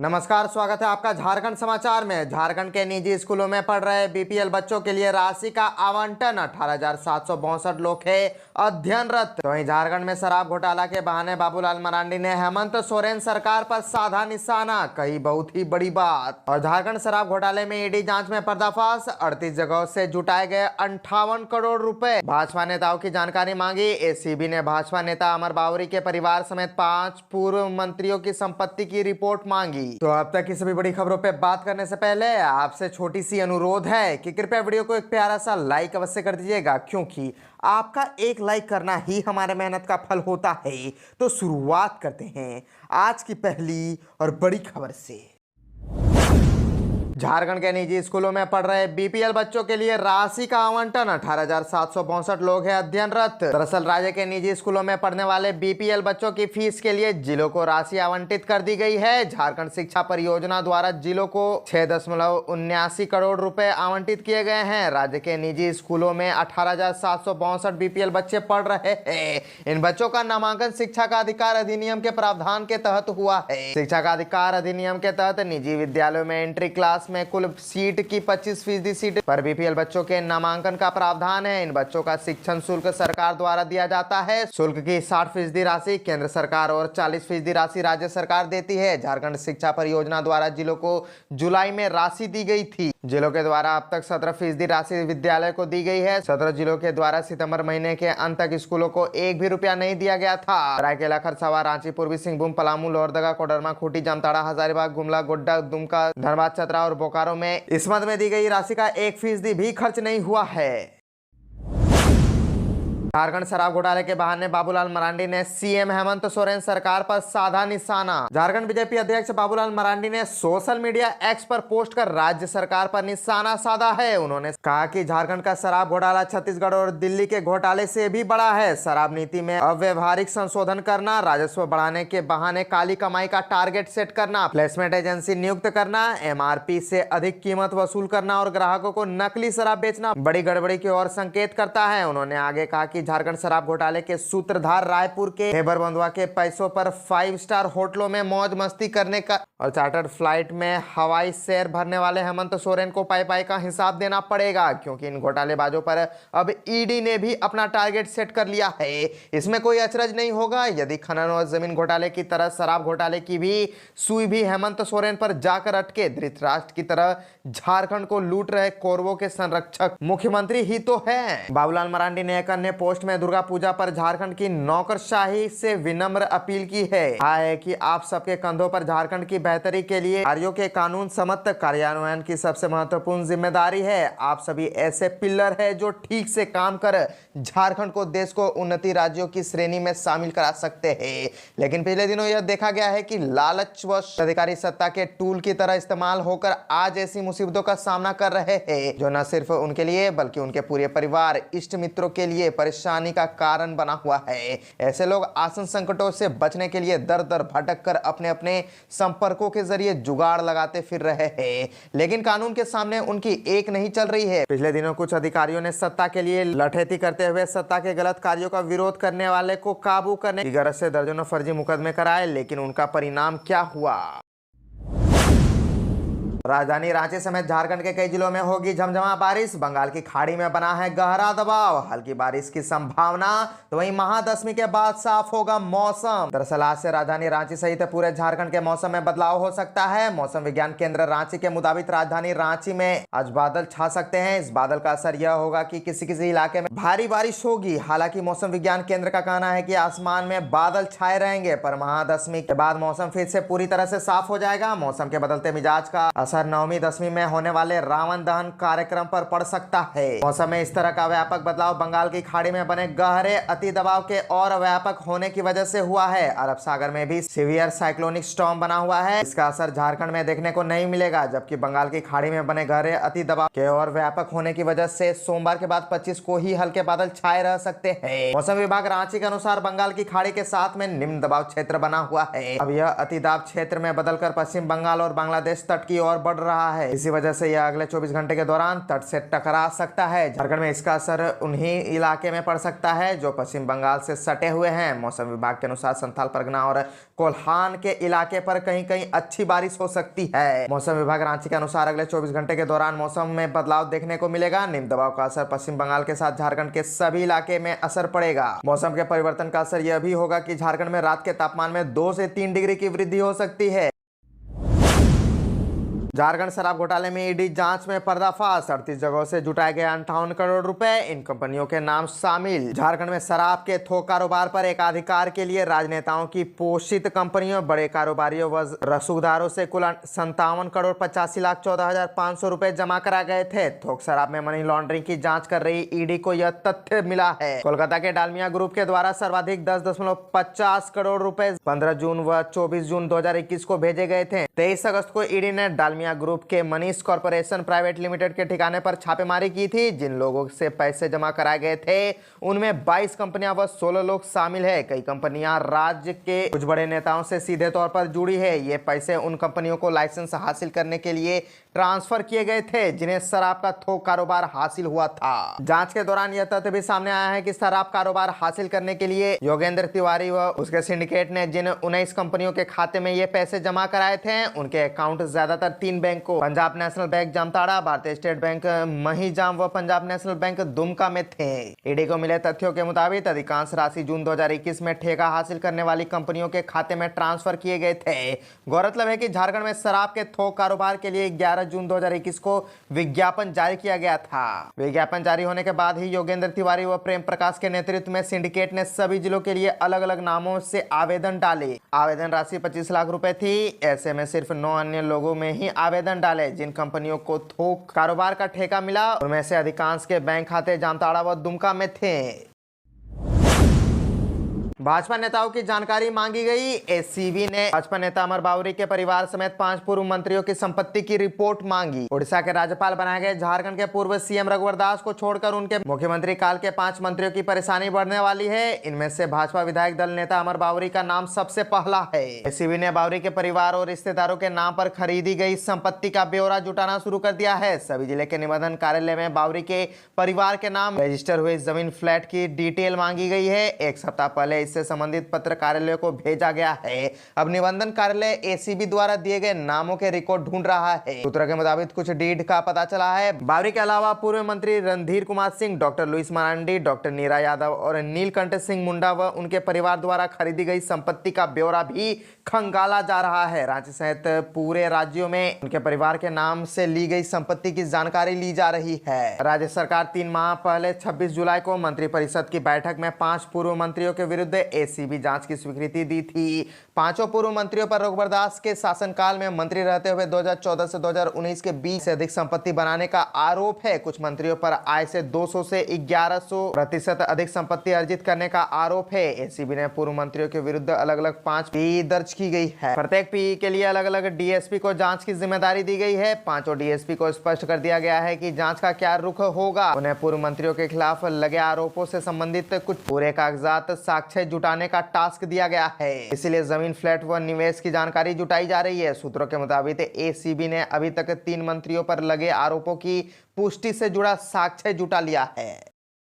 नमस्कार, स्वागत है आपका झारखंड समाचार में। झारखंड के निजी स्कूलों में पढ़ रहे बीपीएल बच्चों के लिए राशि का आवंटन 18,762 लोग है अध्ययनरत। तो वहीं झारखंड में शराब घोटाला के बहाने बाबूलाल मरांडी ने हेमंत सोरेन सरकार पर साधा निशाना, कही बहुत ही बड़ी बात। और झारखंड शराब घोटाले में ईडी जांच में पर्दाफाश, 38 जगहों से जुटाए गए 58 करोड़ रुपए। भाजपा नेताओं की जानकारी मांगी। एसीबी ने भाजपा नेता अमर बावरी के परिवार समेत 5 पूर्व मंत्रियों की संपत्ति की रिपोर्ट मांगी। तो अब तक की सभी बड़ी खबरों पे बात करने से पहले आपसे छोटी सी अनुरोध है कि कृपया वीडियो को एक प्यारा सा लाइक अवश्य कर दीजिएगा, क्योंकि आपका एक लाइक करना ही हमारे मेहनत का फल होता है। तो शुरुआत करते हैं आज की पहली और बड़ी खबर से। झारखंड के निजी स्कूलों में पढ़ रहे बीपीएल बच्चों के लिए राशि का आवंटन 18,762 लोग हैं अध्ययनरत। दरअसल राज्य के निजी स्कूलों में पढ़ने वाले बीपीएल बच्चों की फीस के लिए जिलों को राशि आवंटित कर दी गई है। झारखंड शिक्षा परियोजना द्वारा जिलों को 6.79 करोड़ रुपए आवंटित किए गए हैं। राज्य के निजी स्कूलों में 18,762 बीपीएल बच्चे पढ़ रहे हैं। इन बच्चों का नामांकन शिक्षा का अधिकार अधिनियम के प्रावधान के तहत हुआ है। शिक्षा का अधिकार अधिनियम के तहत निजी विद्यालयों में एंट्री क्लास में कुल सीट की 25% सीट पर बीपीएल बच्चों के नामांकन का प्रावधान है। इन बच्चों का शिक्षण शुल्क सरकार द्वारा दिया जाता है। शुल्क की 60% राशि केंद्र सरकार और 40% राशि राज्य सरकार देती है। झारखंड शिक्षा परियोजना द्वारा जिलों को जुलाई में राशि दी गई थी। जिलों के द्वारा अब तक 17% राशि विद्यालय को दी गई है। 17 जिलों के द्वारा सितंबर महीने के अंत तक स्कूलों को एक भी रुपया नहीं दिया गया था। रायकेला, खरसावां, रांची, पूर्वी सिंहभूम, पलामू, लोहरदगा, कोडरमा, खूंटी, जामताड़ा, हजारीबाग, गुमला, गोड्डा, दुमका, धनबाद, चतरा और बोकारो में इस मद में दी गई राशि का 1% भी खर्च नहीं हुआ है। झारखंड शराब घोटाले के बहाने बाबूलाल मरांडी ने सीएम हेमंत सोरेन सरकार पर साधा निशाना। झारखंड बीजेपी अध्यक्ष बाबूलाल मरांडी ने सोशल मीडिया एक्स पर पोस्ट कर राज्य सरकार पर निशाना साधा है। उन्होंने कहा कि झारखंड का शराब घोटाला छत्तीसगढ़ और दिल्ली के घोटाले से भी बड़ा है। शराब नीति में अव्यवहारिक संशोधन करना, राजस्व बढ़ाने के बहाने काली कमाई का टारगेट सेट करना, प्लेसमेंट एजेंसी नियुक्त करना, एमआरपी से अधिक कीमत वसूल करना और ग्राहकों को नकली शराब बेचना बड़ी गड़बड़ी की ओर संकेत करता है। उन्होंने आगे कहा कि झारखंड शराब घोटाले के सूत्रधार रायपुर के हेबर बंधुआ के पैसों पर 5 स्टार होटलों में मौज मस्ती करने का और चार्टर्ड फ्लाइट में हवाई शेयर भरने वाले हेमंत सोरेन को पाई का हिसाब देना पड़ेगा, क्योंकि इन घोटालेबाजों पर अब ईडी ने भी अपना टारगेट सेट कर लिया है। इसमें कोई अचरज नहीं होगा यदि खनन और जमीन घोटाले की तरह शराब घोटाले की भी सुई भी हेमंत सोरेन पर जाकर अटके। धृतराष्ट्र की तरह झारखंड को लूट रहे कौरवों के संरक्षक मुख्यमंत्री ही तो है। बाबूलाल मरांडी ने एक अन्य पोस्ट में दुर्गा पूजा पर झारखंड की नौकरशाही से विनम्र अपील की है कि आप सबके कंधों पर झारखंड की बेहतरी के लिए कार्यों के कानून सम्मत कार्यान्वयन की सबसे महत्वपूर्ण जिम्मेदारी है। आप सभी ऐसे पिलर है जो ठीक से काम कर झारखंड को देश को उन्नति राज्यों की श्रेणी में शामिल करा सकते हैं। लेकिन पिछले दिनों यह देखा गया है कि लालचवश अधिकारी सत्ता के टूल की तरह इस्तेमाल होकर आज ऐसी मुसीबतों का सामना कर रहे हैं जो न सिर्फ उनके लिए बल्कि उनके पूरे परिवार, इष्ट मित्रों के लिए परेशानी का कारण बना हुआ है। ऐसे लोग आसन संकटों से बचने के लिए दर दर भटक कर अपने अपने संपर्कों के जरिए जुगाड़ लगाते फिर रहे हैं, लेकिन कानून के सामने उनकी एक नहीं चल रही है। पिछले दिनों कुछ अधिकारियों ने सत्ता के लिए लठेती करते हुए सत्ता के गलत कार्यों का विरोध करने वाले को काबू करने की गरज से दर्जनों फर्जी मुकदमे कराए, लेकिन उनका परिणाम क्या हुआ? राजधानी रांची समेत झारखंड के कई जिलों में होगी झमझमा बारिश। बंगाल की खाड़ी में बना है गहरा दबाव, हल्की बारिश की संभावना। तो वहीं महादशमी के बाद साफ होगा मौसम। दरअसल आज से राजधानी रांची सहित पूरे झारखंड के मौसम में बदलाव हो सकता है। मौसम विज्ञान केंद्र रांची के मुताबिक राजधानी रांची में आज बादल छा सकते हैं। इस बादल का असर यह होगा कि किसी किसी इलाके में भारी बारिश होगी। हालांकि मौसम विज्ञान केंद्र का कहना है कि आसमान में बादल छाए रहेंगे, पर महादशमी के बाद मौसम फिर से पूरी तरह से साफ हो जाएगा। मौसम के बदलते मिजाज का नवमी दशमी में होने वाले रावण दहन कार्यक्रम पर पड़ सकता है। मौसम में इस तरह का व्यापक बदलाव बंगाल की खाड़ी में बने गहरे अति दबाव के और व्यापक होने की वजह से हुआ है। अरब सागर में भी सीवियर साइक्लोनिक स्टॉर्म बना हुआ है। इसका असर झारखंड में देखने को नहीं मिलेगा, जबकि बंगाल की खाड़ी में बने गहरे अति दबाव के और व्यापक होने की वजह से सोमवार के बाद 25 को ही हल्के बादल छाए रह सकते हैं। मौसम विभाग रांची के अनुसार बंगाल की खाड़ी के साथ में निम्न दबाव क्षेत्र बना हुआ है। अब यह अति दाब क्षेत्र में बदलकर पश्चिम बंगाल और बांग्लादेश तट की ओर बढ़ रहा है। इसी वजह से यह अगले 24 घंटे के दौरान तट से टकरा सकता है। झारखंड में इसका असर उन्हीं इलाके में पड़ सकता है जो पश्चिम बंगाल से सटे हुए हैं। मौसम विभाग के अनुसार संथाल परगना और कोल्हान के इलाके पर कहीं कहीं अच्छी बारिश हो सकती है। मौसम विभाग रांची के अनुसार अगले 24 घंटे के दौरान मौसम में बदलाव देखने को मिलेगा। निम्न दबाव का असर पश्चिम बंगाल के साथ झारखंड के सभी इलाके में असर पड़ेगा। मौसम के परिवर्तन का असर यह भी होगा कि झारखंड में रात के तापमान में 2 से 3 डिग्री की वृद्धि हो सकती है। झारखंड शराब घोटाले में ईडी जांच में पर्दाफाश। 38 जगहों से जुटाए गए 58 करोड़ रुपए, इन कंपनियों के नाम शामिल। झारखंड में शराब के थोक कारोबार पर एकाधिकार के लिए राजनेताओं की पोषित कंपनियों, बड़े कारोबारियों व रसूखदारों से कुल 57 करोड़ 85,14,500 रुपए जमा करा गए थे। थोक शराब में मनी लॉन्ड्रिंग की जांच कर रही ईडी को यह तथ्य मिला है। कोलकाता के डालमिया ग्रुप के द्वारा सर्वाधिक 10.50 करोड़ रुपए 15 जून व 24 जून 2021 को भेजे गए थे। 23 अगस्त को ईडी ने डालमिया ग्रुप के मनीष कॉर्पोरेशन प्राइवेट लिमिटेड के ठिकाने पर छापेमारी की थी। जिन लोगों से पैसे जमा कराए गए थे उनमें 22 कंपनियां व 16 लोग शामिल है। कई कंपनियां राज्य के कुछ बड़े नेताओं से सीधे तौर पर जुड़ी है। ये पैसे उन कंपनियों को लाइसेंस हासिल करने के लिए ट्रांसफर किए गए थे जिन्हें शराब का थोक कारोबार हासिल हुआ था। जांच के दौरान यह तथ्य भी सामने आया है कि शराब कारोबार हासिल करने के लिए योगेंद्र तिवारी व उसके सिंडिकेट ने जिन 19 कंपनियों के खाते में ये पैसे जमा कराए थे उनके अकाउंट ज्यादातर 3 बैंकों पंजाब नेशनल बैंक जामताड़ा, भारतीय स्टेट बैंक महिजाम व पंजाब नेशनल बैंक दुमका में थे। ईडी को मिले तथ्यों के मुताबिक अधिकांश राशि जून 2021 में ठेका हासिल करने वाली कंपनियों के खाते में ट्रांसफर किए गए थे। गौरतलब है कि झारखंड में शराब के थोक कारोबार के लिए 11 जून 2021 को विज्ञापन जारी किया गया था। विज्ञापन जारी होने के बाद ही योगेंद्र तिवारी व प्रेम प्रकाश के नेतृत्व में सिंडिकेट ने सभी जिलों के लिए अलग अलग नामों से आवेदन डाले। आवेदन राशि 25 लाख रुपए थी। ऐसे में सिर्फ 9 अन्य लोगों में ही आवेदन डाले। जिन कंपनियों को थोक कारोबार का ठेका मिला उनमें से अधिकांश के बैंक खाते जामताड़ा व दुमका में थे। भाजपा नेताओं की जानकारी मांगी गई। एसीबी ने भाजपा नेता अमर बावरी के परिवार समेत 5 पूर्व मंत्रियों की संपत्ति की रिपोर्ट मांगी। ओडिशा के राज्यपाल बनाए गए झारखंड के पूर्व सीएम रघुवर दास को छोड़कर उनके मुख्यमंत्री काल के 5 मंत्रियों की परेशानी बढ़ने वाली है। इनमें से भाजपा विधायक दल नेता अमर बावरी का नाम सबसे पहला है। एसीबी ने बावरी के परिवार और रिश्तेदारों के नाम पर खरीदी गई संपत्ति का ब्यौरा जुटाना शुरू कर दिया है। सभी जिले के निबंधन कार्यालय में बावरी के परिवार के नाम रजिस्टर हुए जमीन फ्लैट की डिटेल मांगी गई है। एक सप्ताह पहले इससे संबंधित पत्र कार्यालय को भेजा गया है। अब निबंधन कार्यालय एसीबी द्वारा दिए गए नामों के रिकॉर्ड ढूंढ रहा है। सूत्रों के मुताबिक कुछ डीड का पता चला है। बावरी के अलावा पूर्व मंत्री Randhir Kumar Singh, doctor Louis Marandi, doctor Neera Yadav और नीलकंठ सिंह मुंडा व उनके परिवार द्वारा खरीदी गई संपत्ति का ब्यौरा भी खंगाला जा रहा है। रांची सहित पूरे राज्यों में उनके परिवार के नाम से ली गई संपत्ति की जानकारी ली जा रही है। राज्य सरकार 3 माह पहले 26 जुलाई को मंत्रिपरिषद की बैठक में 5 पूर्व मंत्रियों के विरुद्ध एसीबी जांच की स्वीकृति दी थी। 5 पूर्व मंत्रियों पर रघुवर दास के शासनकाल में मंत्री रहते हुए 2014 से 2019 के बीच से अधिक संपत्ति बनाने का आरोप है। कुछ मंत्रियों पर आय से 200 से 1100% अधिक संपत्ति अर्जित करने का आरोप है। एसीबी ने पूर्व मंत्रियों के विरुद्ध अलग अलग 5 पी दर्ज की गई है। प्रत्येक पी के लिए अलग अलग डीएसपी को जांच की जिम्मेदारी दी गई है। 5 डीएसपी को स्पष्ट कर दिया गया है कि जांच का क्या रुख होगा। उन्हें पूर्व मंत्रियों के खिलाफ लगे आरोपों से संबंधित कुछ पूरे कागजात साक्ष्य जुटाने का टास्क दिया गया है। इसलिए जमीन, फ्लैट व निवेश की जानकारी जुटाई जा रही है। सूत्रों के मुताबिक एसीबी ने अभी तक 3 मंत्रियों पर लगे आरोपों की पुष्टि से जुड़ा साक्ष्य जुटा लिया है।